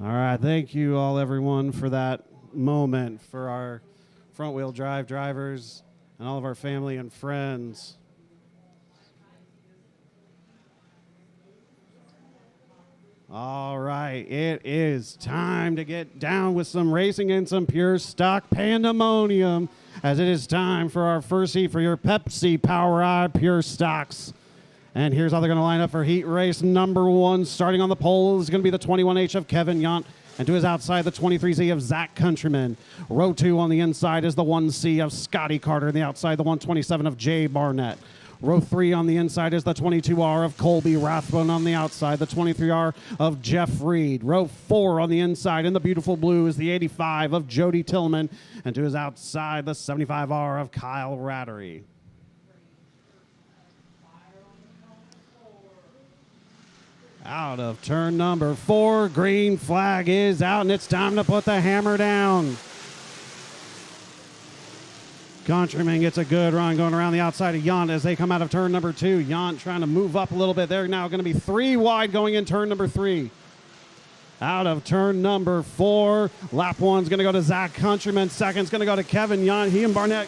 All right, thank you all, everyone, for that moment, for our front-wheel drive drivers and all of our family and friends. All right, it is time to get down with some racing and some pure stock pandemonium, as it is time for our first heat for your Pepsi Power Eye Pure Stocks. And here's how they're going to line up for heat race number 1. Starting on the pole is going to be the 21H of Kevin Yount, and to his outside, the 23Z of Zach Countryman. Row 2 on the inside is the 1C of Scotty Carter, and the outside, the 127 of Jay Barnett. Row 3 on the inside is the 22R of Colby Rathbone. On the outside, the 23R of Jeff Reed. Row 4 on the inside in the beautiful blue is the 85 of Jody Tillman, and to his outside, the 75R of Kyle Rattery. Out of turn number 4, green flag is out, and it's time to put the hammer down. Countryman gets a good run going around the outside of Yount as they come out of turn number 2. Yount trying to move up a little bit. They're now going to be 3 wide going in turn number 3. Out of turn number 4, lap 1's going to go to Zach Countryman. Second's going to go to Kevin Yount. He and Barnett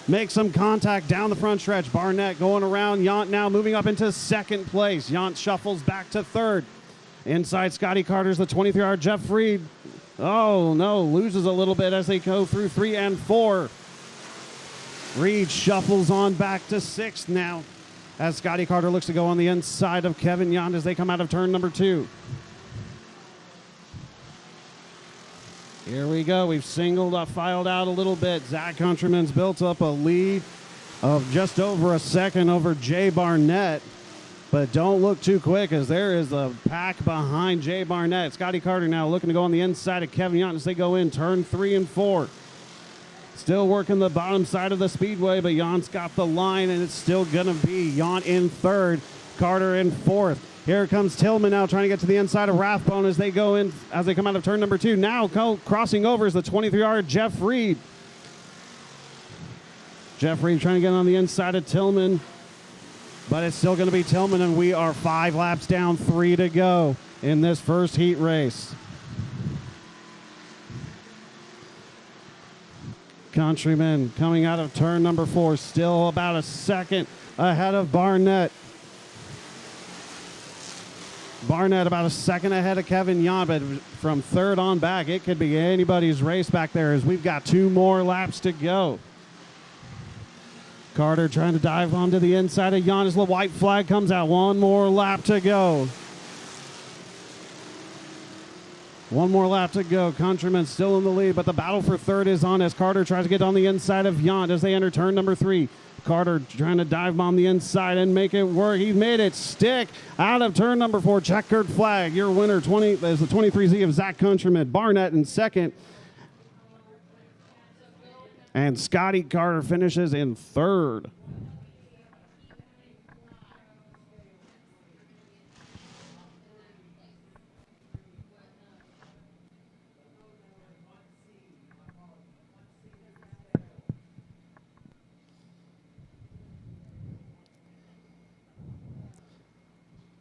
make some contact down the front stretch. Barnett going around Yount now, moving up into second place. Yount shuffles back to third. Inside Scotty Carter's the 23R Jeff Reed. Oh no, loses a little bit as they go through 3 and 4. Reed shuffles on back to 6th now as Scotty Carter looks to go on the inside of Kevin Yount as they come out of turn number 2. Here we go. We've filed out a little bit. Zach Countryman's built up a lead of just over a second over Jay Barnett. But don't look too quick, as there is a pack behind Jay Barnett. Scotty Carter now looking to go on the inside of Kevin Yount as they go in turn 3 and 4. Still working the bottom side of the speedway, but Yount's got the line, and it's still going to be Yount in 3rd, Carter in 4th. Here comes Tillman now trying to get to the inside of Rathbone as they go in, as they come out of turn number 2. Now crossing over is the 23R Jeff Reed. Jeff Reed trying to get on the inside of Tillman, but it's still going to be Tillman, and we are 5 laps down, 3 to go in this first heat race. Countryman coming out of turn number 4, still about a second ahead of Barnett. Barnett about a second ahead of Kevin Yount, but from 3rd on back, it could be anybody's race back there, as we've got 2 more laps to go. Carter trying to dive onto the inside of Yount as the white flag comes out. 1 more lap to go. 1 more lap to go. Countryman still in the lead, but the battle for 3rd is on as Carter tries to get on the inside of Yount as they enter turn number 3. Carter trying to dive bomb the inside and make it work. He made it stick out of turn number 4. Checkered flag. Your winner is the 23Z of Zach Countryman. Barnett in 2nd. And Scotty Carter finishes in 3rd.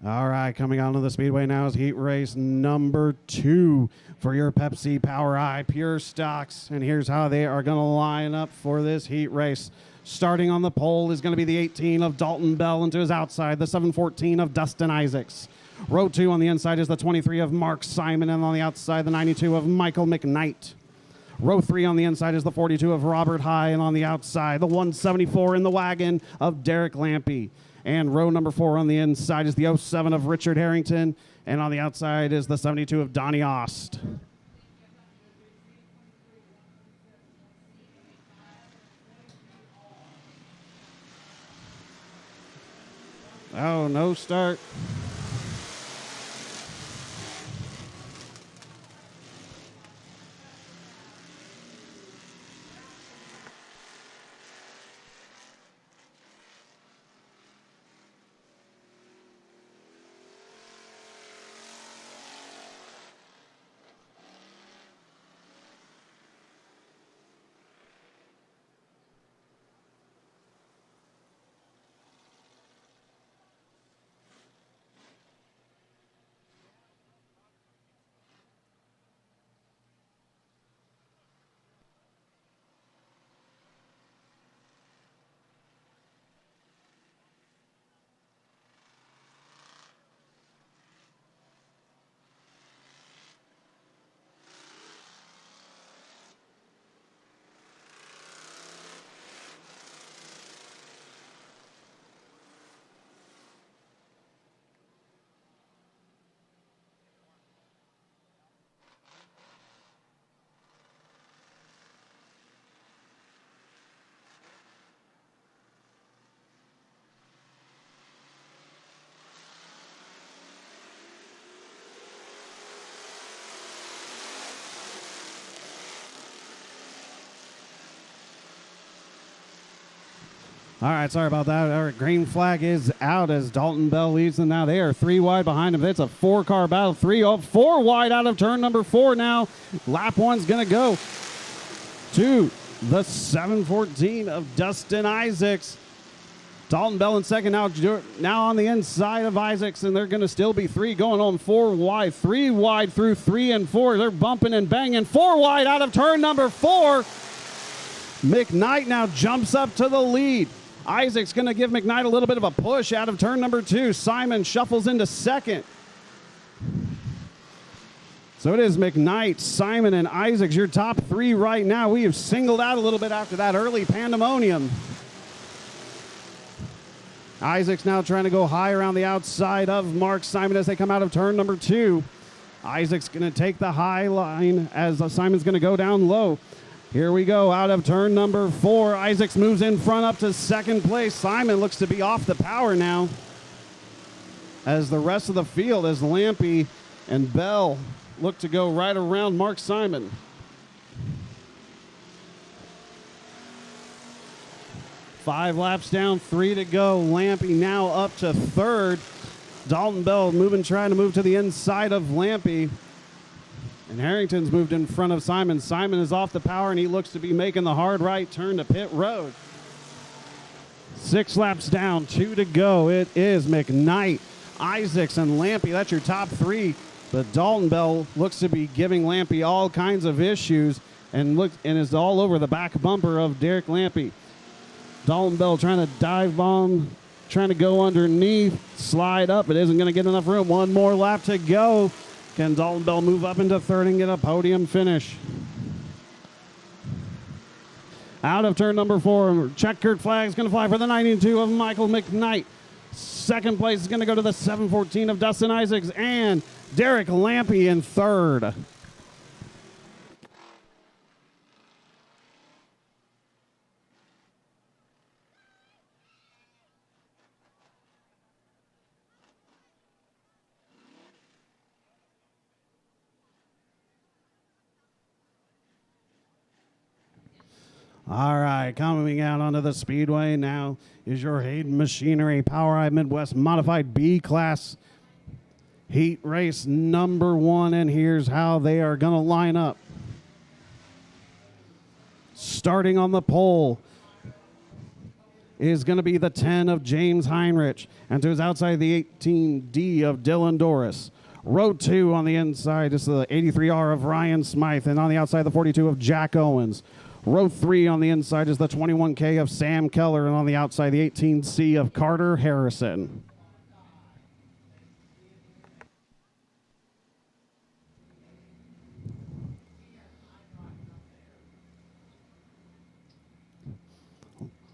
All right, coming onto the speedway now is heat race number 2 for your Pepsi Power Eye Pure Stocks. And here's how they are going to line up for this heat race. Starting on the pole is going to be the 18 of Dalton Bell, and to his outside, the 714 of Dustin Isaacs. Row 2 on the inside is the 23 of Mark Simon, and on the outside, the 92 of Michael McKnight. Row 3 on the inside is the 42 of Robert High, and on the outside, the 174 in the wagon of Derek Lampy. And row number 4 on the inside is the 07 of Richard Harrington. And on the outside is the 72 of Donnie Ost. Oh, no start. All right, sorry about that. Our green flag is out as Dalton Bell leads them now. They are 3 wide behind him. It's a 4-car battle. 4 wide out of turn number 4 now. Lap 1's going to go to the 714 of Dustin Isaacs. Dalton Bell in second now on the inside of Isaacs, and they're going to still be 3 going on 4 wide. 3 wide through 3 and 4. They're bumping and banging. 4 wide out of turn number 4. McKnight now jumps up to the lead. Isaac's going to give McKnight a little bit of a push out of turn number 2. Simon shuffles into second. So it is McKnight, Simon, and Isaacs, your top 3 right now. We have singled out a little bit after that early pandemonium. Isaacs now trying to go high around the outside of Mark Simon as they come out of turn number 2. Isaac's going to take the high line as Simon's going to go down low. Here we go, out of turn number 4. Isaacs moves in front up to second place. Simon looks to be off the power now as the rest of the field, as Lampy and Bell look to go right around Mark Simon. Five laps down, 3 to go. Lampy now up to third. Dalton Bell trying to move to the inside of Lampy. And Harrington's moved in front of Simon. Simon is off the power, and he looks to be making the hard right turn to pit road. 6 laps down, 2 to go. It is McKnight, Isaacs, and Lampy. That's your top 3. But Dalton Bell looks to be giving Lampy all kinds of issues and is all over the back bumper of Derek Lampy. Dalton Bell trying to dive bomb, trying to go underneath, slide up. It isn't going to get enough room. 1 more lap to go. Can Dalton Bell move up into third and get a podium finish? Out of turn number 4, checkered flag is going to fly for the 92 of Michael McKnight. Second place is going to go to the 714 of Dustin Isaacs and Derek Lampy in third. All right, coming out onto the speedway now is your Hayden Machinery POWRi Midwest Modified B-Class Heat Race number 1, and here's how they are going to line up. Starting on the pole is going to be the 10 of James Heinrich, and to his outside the 18D of Dylan Doris. Row 2 on the inside is the 83R of Ryan Smythe, and on the outside the 42 of Jack Owens. Row 3 on the inside is the 21K of Sam Keller, and on the outside, the 18C of Carter Harrison.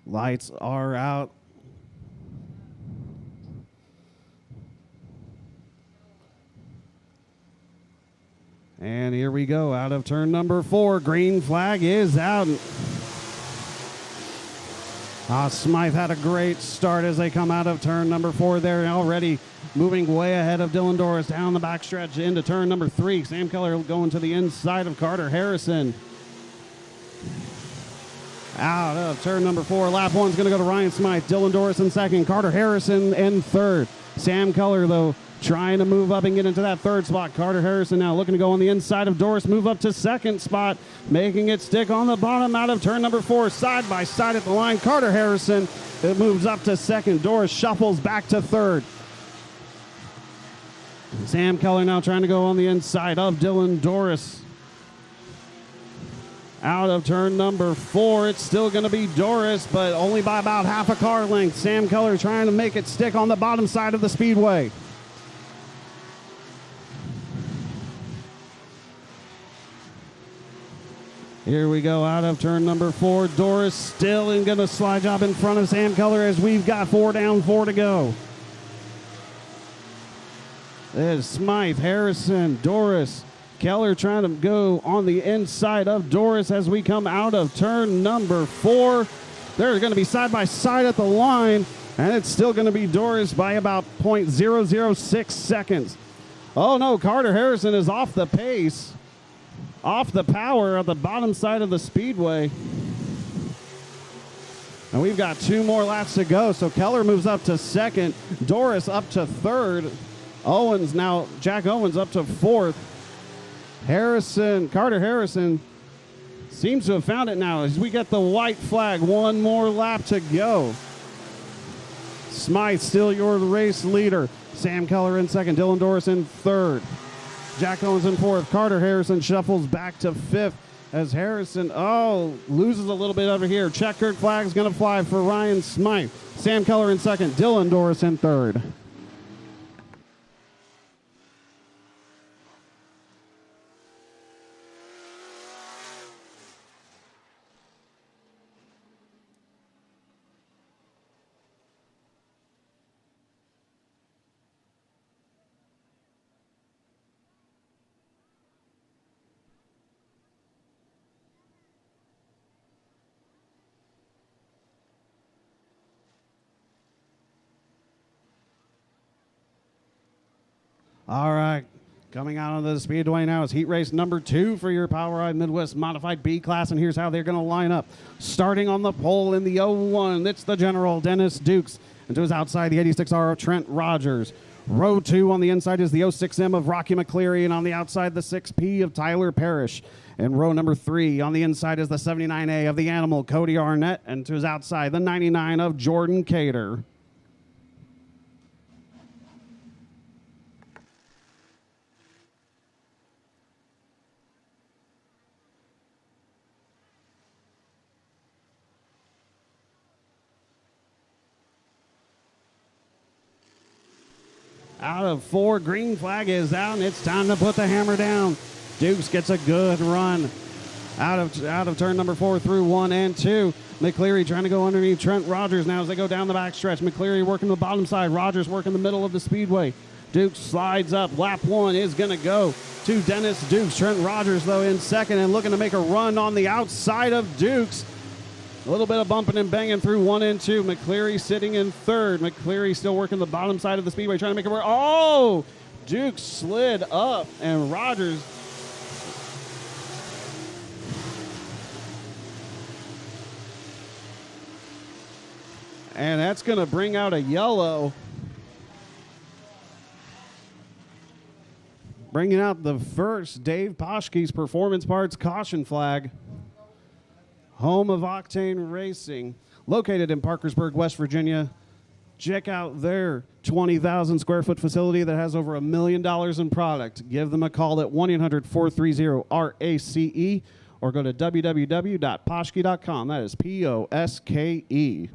Lights are out. And here we go, out of turn number 4. Green flag is out. Smythe had a great start as they come out of turn number 4. They're already moving way ahead of Dylan Doris down the backstretch into turn number 3. Sam Keller going to the inside of Carter Harrison. Out of turn number 4. Lap 1's going to go to Ryan Smythe. Dylan Doris in second. Carter Harrison in third. Sam Keller, though, trying to move up and get into that third spot. Carter Harrison now looking to go on the inside of Doris, move up to second spot, making it stick on the bottom out of turn number 4, side by side at the line. Carter Harrison, it moves up to second. Doris shuffles back to third. Sam Keller now trying to go on the inside of Dylan Doris. Out of turn number 4, it's still going to be Doris, but only by about half a car length. Sam Keller trying to make it stick on the bottom side of the speedway. Here we go, out of turn number 4. Doris still in going to slide job in front of Sam Keller as we've got 4 down, 4 to go. There's Smythe, Harrison, Doris. Keller trying to go on the inside of Doris as we come out of turn number 4. They're going to be side by side at the line, and it's still going to be Doris by about 0.006 seconds. Oh no, Carter Harrison is off the pace, off the power at the bottom side of the speedway. And we've got 2 more laps to go. So Keller moves up to second. Doris up to third. Jack Owens up to fourth. Carter Harrison seems to have found it now as we get the white flag. 1 more lap to go. Smythe still your race leader. Sam Keller in second. Dylan Doris in third. Jack Owens in fourth. Carter Harrison shuffles back to fifth as Harrison, loses a little bit over here. Checkered flag is going to fly for Ryan Smythe. Sam Keller in second. Dylan Doris in third. All right, coming out of the speedway now is heat race number 2 for your Power Ride Midwest Modified B class, and here's how they're going to line up. Starting on the pole in the 01, it's the General Dennis Dukes, and to his outside the 86R of Trent Rogers. Row 2 on the inside is the 06M of Rocky McCleary, and on the outside the 6P of Tyler Parrish. And row number 3 on the inside is the 79A of the Animal, Cody Arnett, and to his outside the 99 of Jordan Cater. Out of 4, green flag is out, and it's time to put the hammer down. Dukes gets a good run out of turn number 4 through 1 and 2. McCleary trying to go underneath Trent Rogers now as they go down the back stretch. McCleary working the bottom side. Rogers working the middle of the speedway. Dukes slides up. Lap 1 is going to go to Dennis Dukes. Trent Rogers, though, in second and looking to make a run on the outside of Dukes. A little bit of bumping and banging through 1 and 2. McCleary sitting in third. McCleary still working the bottom side of the speedway, trying to make it work. Oh! Dukes slid up, and Rogers. And that's going to bring out a yellow. Bringing out the first Dave Poschke's Performance Parts caution flag. Home of Octane Racing, located in Parkersburg, West Virginia. Check out their 20,000 square foot facility that has over $1 million in product. Give them a call at 1-800-430-RACE or go to www.poschke.com. That is Poske.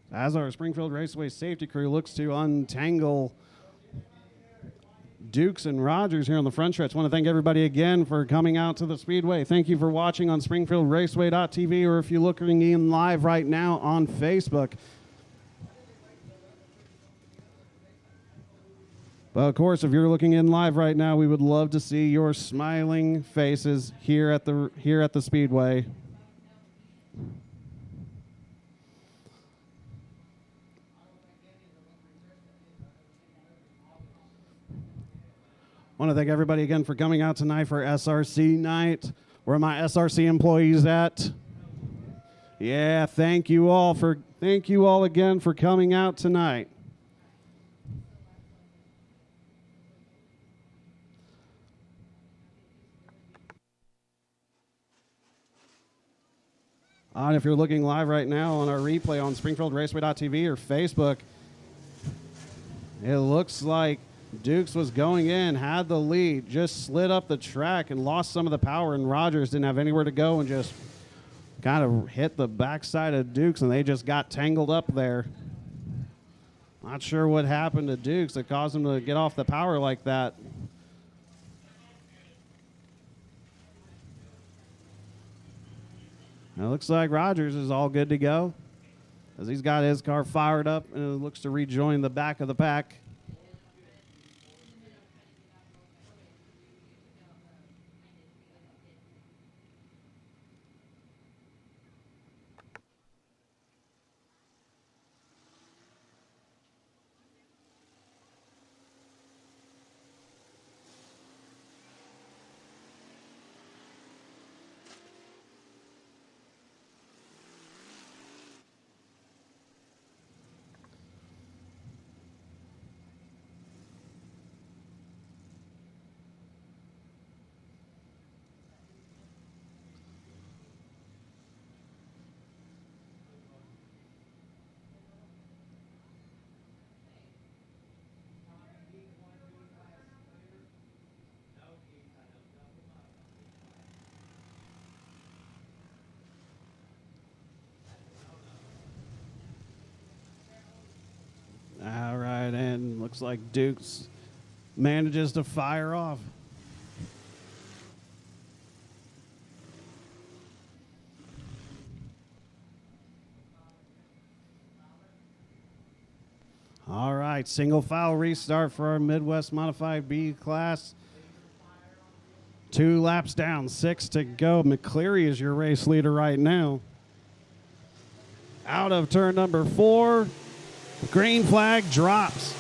As our Springfield Raceway safety crew looks to untangle Dukes and Rogers here on the front stretch. I want to thank everybody again for coming out to the Speedway. Thank you for watching on SpringfieldRaceway.tv, or if you're looking in live right now on Facebook. But of course, if you're looking in live right now, we would love to see your smiling faces here at the Speedway. I want to thank everybody again for coming out tonight for SRC night. Where are my SRC employees at? Yeah, thank you all again for coming out tonight. And if you're looking live right now on our replay on SpringfieldRaceway.tv or Facebook, it looks like Dukes was going in, had the lead, just slid up the track and lost some of the power, and Rogers didn't have anywhere to go and just kind of hit the backside of Dukes, and they just got tangled up there. Not sure what happened to Dukes that caused him to get off the power like that. It looks like Rogers is all good to go as he's got his car fired up and it looks to rejoin the back of the pack. Looks like Dukes manages to fire off. All right, single foul restart for our Midwest Modified B class. 2 laps down, 6 to go. McCleary is your race leader right now. Out of turn number 4, green flag drops.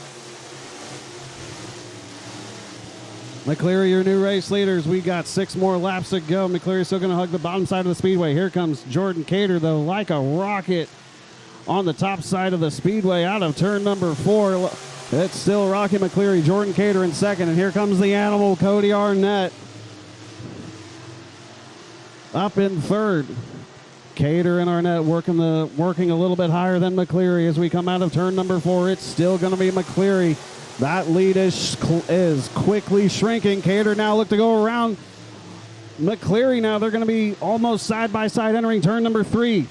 McCleary, your new race leaders. We got 6 more laps to go. McCleary's still going to hug the bottom side of the speedway. Here comes Jordan Cater, though, like a rocket on the top side of the speedway out of turn number 4. It's still Rocky McCleary, Jordan Cater in second, and here comes the animal, Cody Arnett, up in third. Cater and Arnett working a little bit higher than McCleary as we come out of turn number 4. It's still going to be McCleary. That lead is quickly shrinking. Cater now look to go around McCleary now. They're going to be almost side by side entering turn number 3.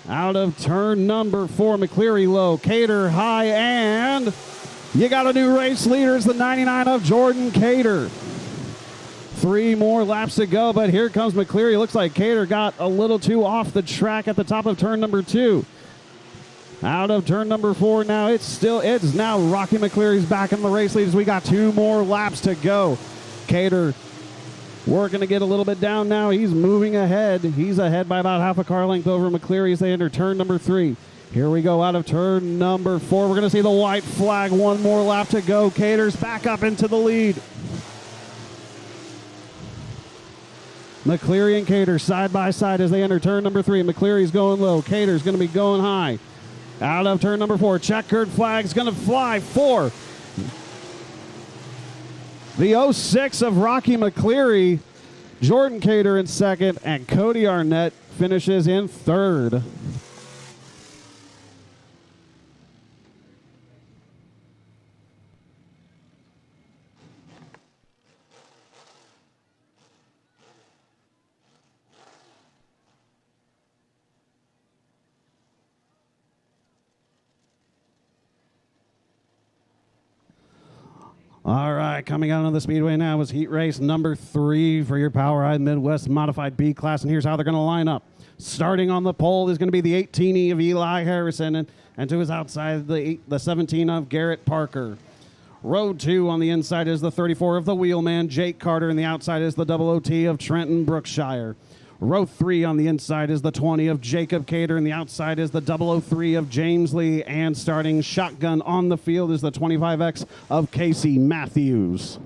Out of turn number 4, McCleary low, Cater high, and you got a new race leader. It's the 99 of Jordan Cater. 3 more laps to go, but here comes McCleary. Looks like Cater got a little too off the track at the top of turn number 2. Out of turn number 4 now, it's now Rocky McCleary's back in the race leaders. We got 2 more laps to go. Cater working to get a little bit down now. He's moving ahead. He's ahead by about half a car length over McCleary as they enter turn number 3. Here we go out of turn number 4. We're going to see the white flag. 1 more lap to go. Cater's back up into the lead. McCleary and Cater side by side as they enter turn number 3. McCleary's going low. Cater's going to be going high. Out of turn number 4. Checkered flag's going to fly for the 06 of Rocky McCleary. Jordan Cater in second, and Cody Arnett finishes in third. All right, coming out on the speedway now is heat race number 3 for your Power High Midwest Modified B class, and here's how they're going to line up. Starting on the pole is going to be the 18E of Eli Harrison, and to his outside, the 17 of Garrett Parker. Row 2 on the inside is the 34 of the Wheelman, Jake Carter, and the outside is the 00T of Trenton Brookshire. Row 3 on the inside is the 20 of Jacob Cater, and the outside is the 003 of James Lee, and starting shotgun on the field is the 25X of Casey Matthews.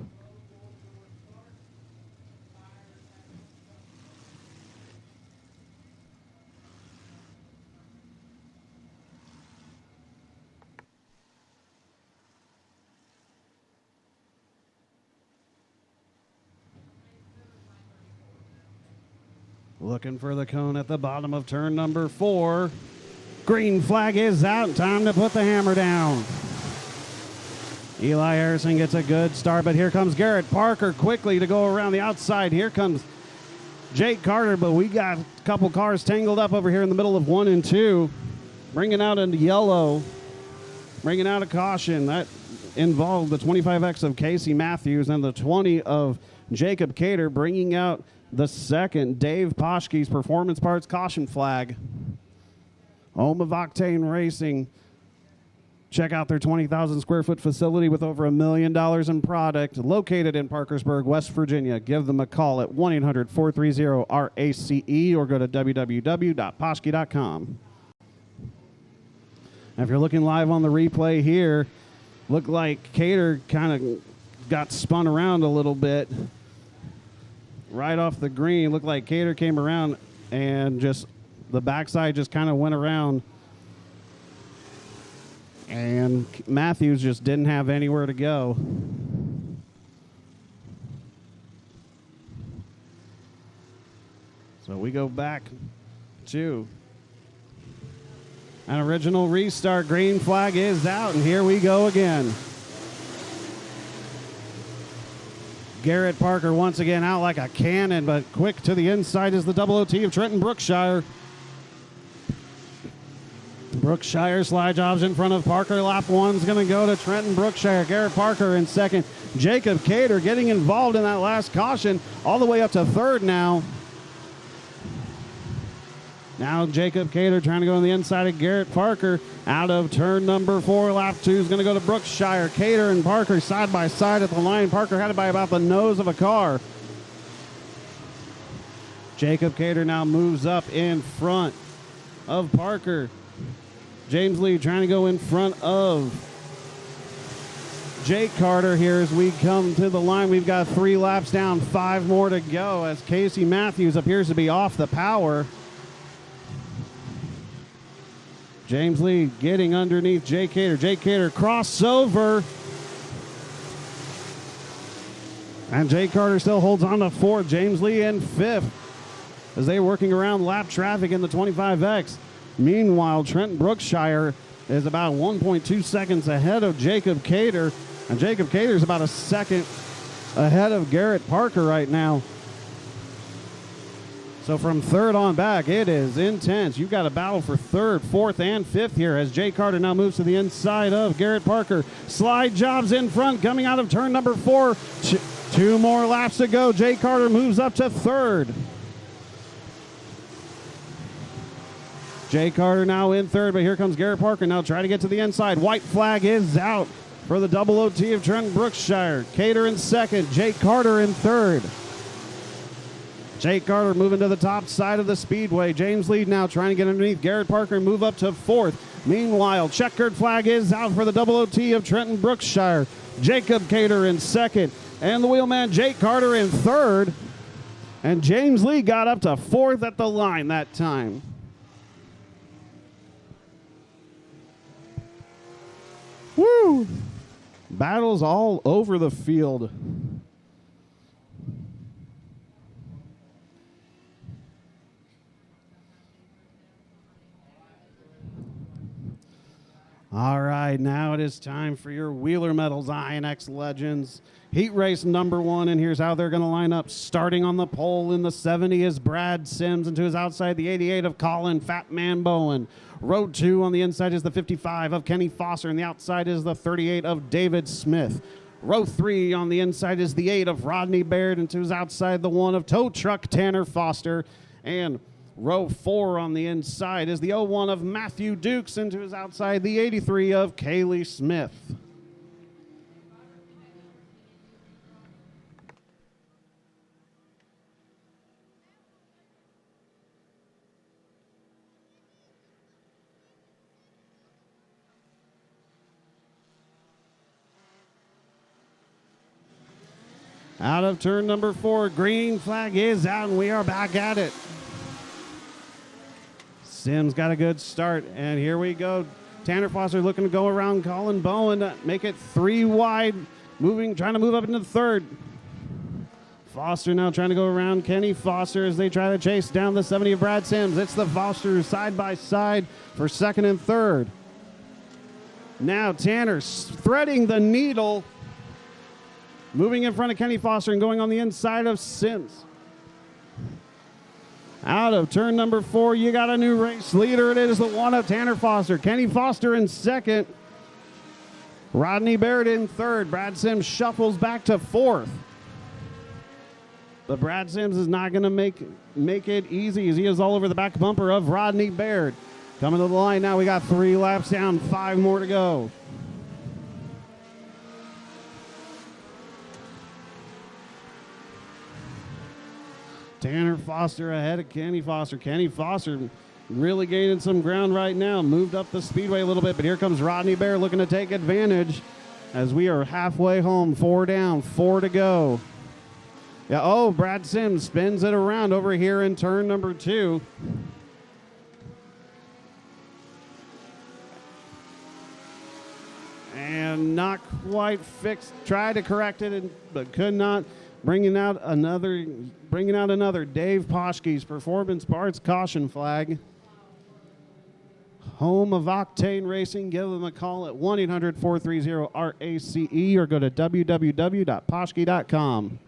Looking for the cone at the bottom of turn number 4. Green flag is out. Time to put the hammer down. Eli Harrison gets a good start, but here comes Garrett Parker quickly to go around the outside. Here comes Jake Carter, but we got a couple cars tangled up over here in the middle of 1 and 2. Bringing out into yellow. Bringing out a caution. That involved the 25X of Casey Matthews and the 20 of Jacob Cater, bringing out the second Dave Poschke's Performance Parts caution flag. Home of Octane Racing. Check out their 20,000 square foot facility with over $1 million in product, located in Parkersburg, West Virginia. Give them a call at 1-800-430-RACE or go to www.poschke.com. If you're looking live on the replay here, looked like Cater kind of got spun around a little bit. Right off the green, looked like Cater came around and just the backside just kind of went around. And Matthews just didn't have anywhere to go. So we go back to an original restart. Green flag is out, and here we go again. Garrett Parker once again out like a cannon, but quick to the inside is the 00T of Trenton Brookshire. Brookshire slide jobs in front of Parker. Lap one's going to go to Trenton Brookshire. Garrett Parker in second. Jacob Cater getting involved in that last caution all the way up to third now. Now Jacob Cater trying to go on the inside of Garrett Parker. Out of turn number 4, lap 2 is going to go to Brookshire. Cater and Parker side by side at the line. Parker had it by about the nose of a car. Jacob Cater now moves up in front of Parker. James Lee trying to go in front of Jake Carter here as we come to the line. We've got 3 laps down, 5 more to go as Casey Matthews appears to be off the power. James Lee getting underneath Jake Cater. Jake Cater crossover. And Jake Carter still holds on to 4th. James Lee in 5th as they're working around lap traffic in the 25X. Meanwhile, Trenton Brookshire is about 1.2 seconds ahead of Jacob Cater. And Jacob Cater is about a second ahead of Garrett Parker right now. So from 3rd on back, it is intense. You've got a battle for 3rd, 4th, and 5th here as Jake Carter now moves to the inside of Garrett Parker. Slide jobs in front coming out of turn number 4. 2 more laps to go. Jake Carter moves up to 3rd. Jake Carter now in 3rd, but here comes Garrett Parker now trying to get to the inside. White flag is out for the double OT of Trenton Brookshire. Cater in 2nd, Jake Carter in 3rd. Jake Carter moving to the top side of the speedway. James Lee now trying to get underneath Garrett Parker and move up to 4th. Meanwhile, checkered flag is out for the double OT of Trenton Brookshire. Jacob Cater in 2nd, and the wheelman Jake Carter in 3rd. And James Lee got up to 4th at the line that time. Woo! Battles all over the field. All right, now it is time for your Wheeler Metals INX Legends. Heat race number 1, and here's how they're going to line up. Starting on the pole in the 70 is Brad Sims, and to his outside, the 88 of Colin Fatman Bowen. Row 2 on the inside is the 55 of Kenny Foster, and the outside is the 38 of David Smith. Row 3 on the inside is the 8 of Rodney Baird, and to his outside, the 1 of Tow Truck Tanner Foster. And row 4 on the inside is the 01 of Matthew Dukes, and to his outside, the 83 of Kaylee Smith. Out of turn number 4, green flag is out, and we are back at it. Sims got a good start, and here we go. Tanner Foster looking to go around Colin Bowen, make it 3 wide, trying to move up into the 3rd. Foster now trying to go around Kenny Foster as they try to chase down the 70 of Brad Sims. It's the Fosters side by side for 2nd and 3rd. Now Tanner threading the needle, moving in front of Kenny Foster and going on the inside of Sims. Out of turn number 4, you got a new race leader. It is the 1 of Tanner Foster. Kenny Foster in 2nd. Rodney Baird in 3rd. Brad Sims shuffles back to 4th. But Brad Sims is not going to make it easy as he is all over the back bumper of Rodney Baird. Coming to the line now, we got 3 laps down, 5 more to go. Tanner Foster ahead of Kenny Foster. Kenny Foster really gaining some ground right now. Moved up the speedway a little bit, but here comes Rodney Baird looking to take advantage as we are halfway home. 4 down, 4 to go. Yeah, oh, Brad Sims spins it around over here in turn number 2. And not quite fixed. Tried to correct it, but could not. Bringing out another Dave Poschke's Performance Parts caution flag. Home of Octane Racing. Give them a call at 1-800-430-RACE or go to www.poschke.com.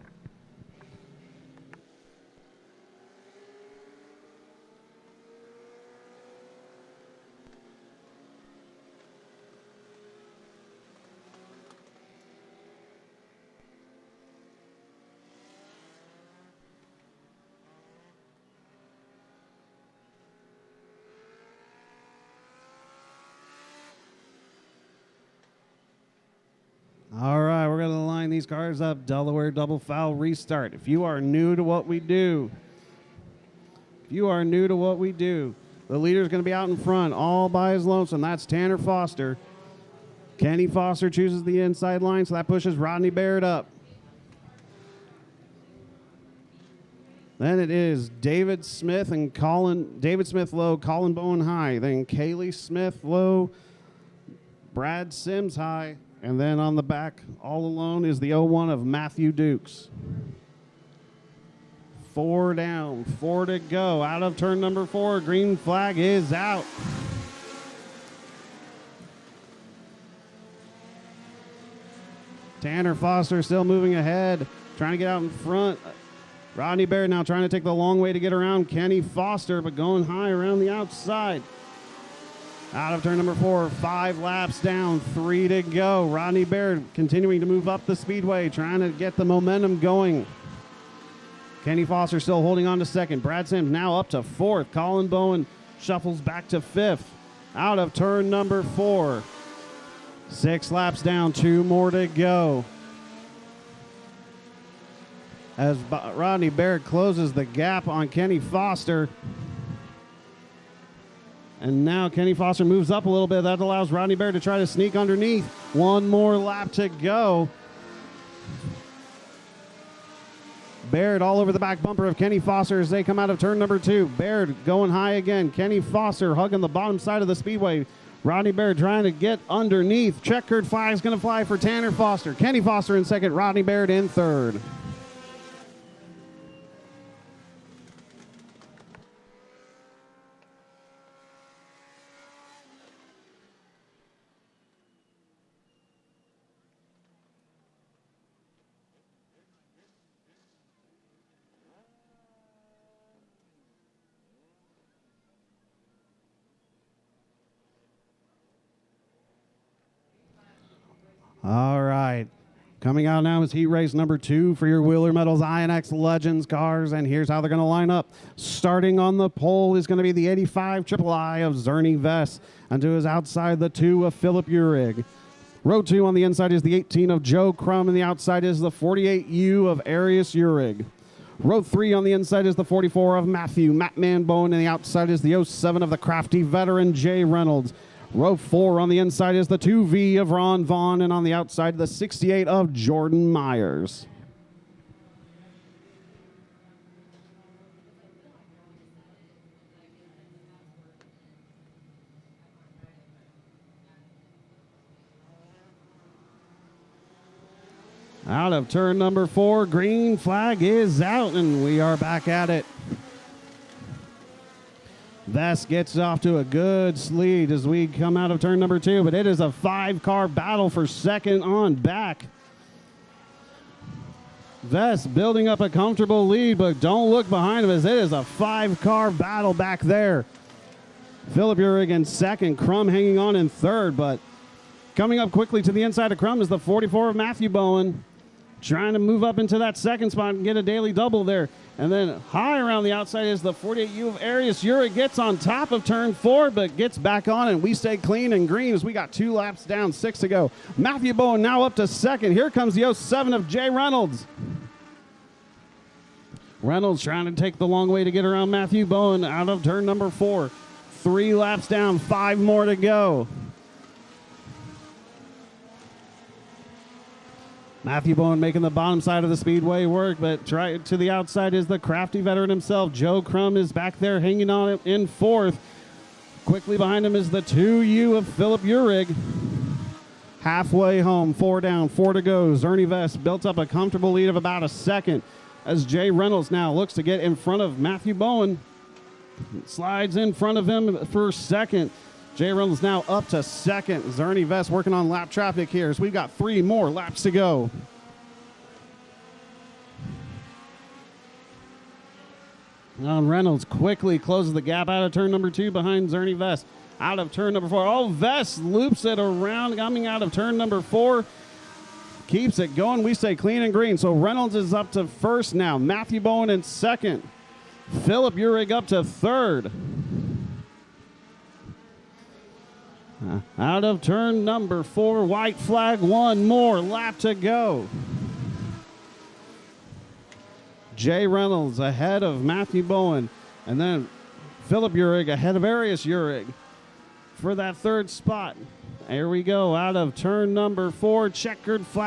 these cars up. Delaware double foul restart. If you are new to what we do, the leader's going to be out in front all by his lonesome. That's Tanner Foster. Kenny Foster chooses the inside line, so that pushes Rodney Baird up. Then it is David Smith Low, Colin Bowen high. Then Kaylee Smith Low, Brad Sims high. And then on the back, all alone, is the 01 of Matthew Dukes. 4 down, 4 to go. Out of turn number 4, green flag is out. Tanner Foster still moving ahead, trying to get out in front. Rodney Baird now trying to take the long way to get around Kenny Foster, but going high around the outside. Out of turn number 4, 5 laps down, 3 to go. Rodney Baird continuing to move up the speedway, trying to get the momentum going. Kenny Foster still holding on to second. Brad Sims now up to 4th. Colin Bowen shuffles back to 5th. Out of turn number 4. 6 laps down, 2 more to go. As Rodney Baird closes the gap on Kenny Foster. And now Kenny Foster moves up a little bit. That allows Rodney Baird to try to sneak underneath. 1 more lap to go. Baird all over the back bumper of Kenny Foster as they come out of turn number 2. Baird going high again. Kenny Foster hugging the bottom side of the speedway. Rodney Baird trying to get underneath. Checkered flag is going to fly for Tanner Foster. Kenny Foster in second. Rodney Baird in third. All right. Coming out now is heat race number 2 for your Wheeler Metals INX Legends cars, and here's how they're going to line up. Starting on the pole is going to be the 85 Triple I of Zerny Vest, and to his outside, the 2 of Philip Uhrig. Row 2 on the inside is the 18 of Joe Crum, and the outside is the 48U of Arius Uhrig. Row 3 on the inside is the 44 of Matt Manbone, and the outside is the 07 of the crafty veteran Jay Reynolds. Row 4 on the inside is the 2V of Ron Vaughn, and on the outside, the 68 of Jordan Myers. Out of turn number 4, green flag is out, and we are back at it. Vest gets off to a good lead as we come out of turn number 2, but it is a 5-car battle for second on back. Vest building up a comfortable lead, but don't look behind him as it is a 5-car battle back there. Philip Uhrig in second, Crum hanging on in third, but coming up quickly to the inside of Crum is the 44 of Matthew Bowen, trying to move up into that second spot and get a daily double there. And then high around the outside is the 48U of Arius Uhrig. Gets on top of turn 4, but gets back on, and we stay clean and green as we got 2 laps down, 6 to go. Matthew Bowen now up to second. Here comes the 07 of Jay Reynolds. Reynolds trying to take the long way to get around Matthew Bowen out of turn number 4. 3 laps down, 5 more to go. Matthew Bowen making the bottom side of the speedway work, but to the outside is the crafty veteran himself. Joe Crum is back there hanging on it in 4th. Quickly behind him is the 2U of Philip Uhrig. Halfway home, 4 down, 4 to go. Zerny Vest built up a comfortable lead of about a second as Jay Reynolds now looks to get in front of Matthew Bowen. Slides in front of him for second. Jay Reynolds now up to second. Zerny Vest working on lap traffic here as we've got 3 more laps to go. Now Reynolds quickly closes the gap out of turn number 2 behind Zerny Vest. Out of turn number 4. Oh, Vest loops it around coming out of turn number 4. Keeps it going. We stay clean and green. So Reynolds is up to first now. Matthew Bowen in second. Philip Uhrig up to third. Out of turn number 4, white flag, 1 more lap to go. Jay Reynolds ahead of Matthew Bowen. And then Philip Uhrig ahead of Arius Uhrig for that third spot. Here we go out of turn number 4, checkered flag.